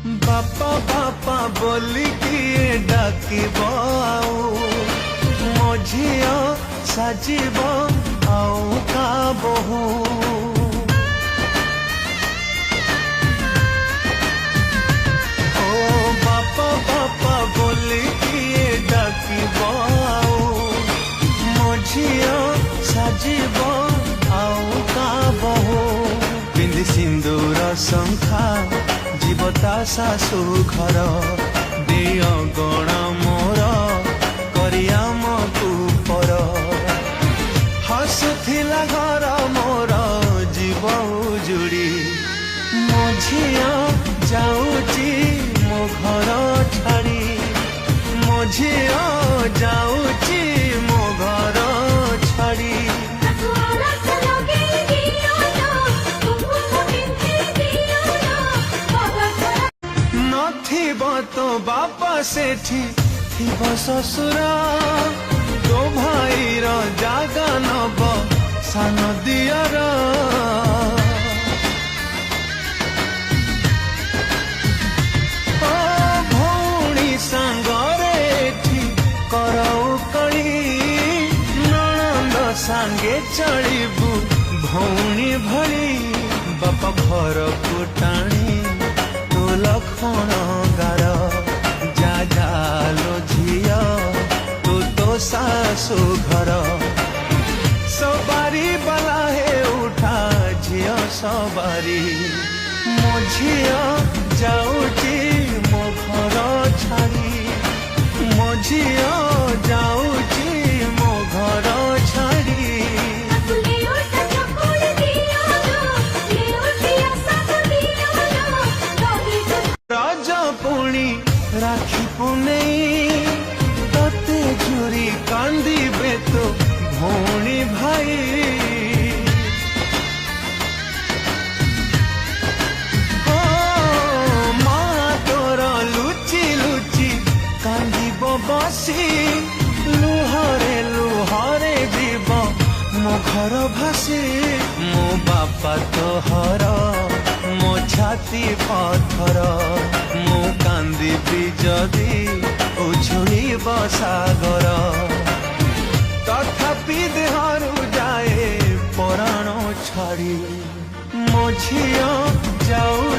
बापा बापा बोली किए डाकिब आउ मो झियो साजिब आउ का बहु ओ बापा बापा बोली किए डाकिब आउ मो झियो साजिब आउ का बहु पिंधि सिंदूर शंखा जीवता शाशु घर दिय गण मोर करियाम पर हसुथिला घर मोर जीव उजुड़ी मो झिया जाऊची मो घर छाड़ी मो झिया जाऊची मो घर छाड़ी तो बापा सेठी थिब ससुर तो भाई रो जागा नब सान दियर भौणी सांगरे एठी करौ कली ननंद सांगे चलिबू भौणी भली बापा घर को टाणी तो लखण गार जालो झिया तो सासु घर सवारी बला है उठा झिया सवारी मो झिया जाऊची मो घर छाड़ी मो झिया जाऊची मो घर छाड़ी राजा पुणी राखी पुनई तते झुरी कांदीबे तो भौणी भाई हो मा तोर लुचि लुचि कांदीब बसी लुहरे जीव मो घर भासी मो बापा तोहर मो छाती पत्थर मो कांदी जदि उछुड़ब सागर तथापि देहरु जाए पराण छाड़ी मो झिया जाऊ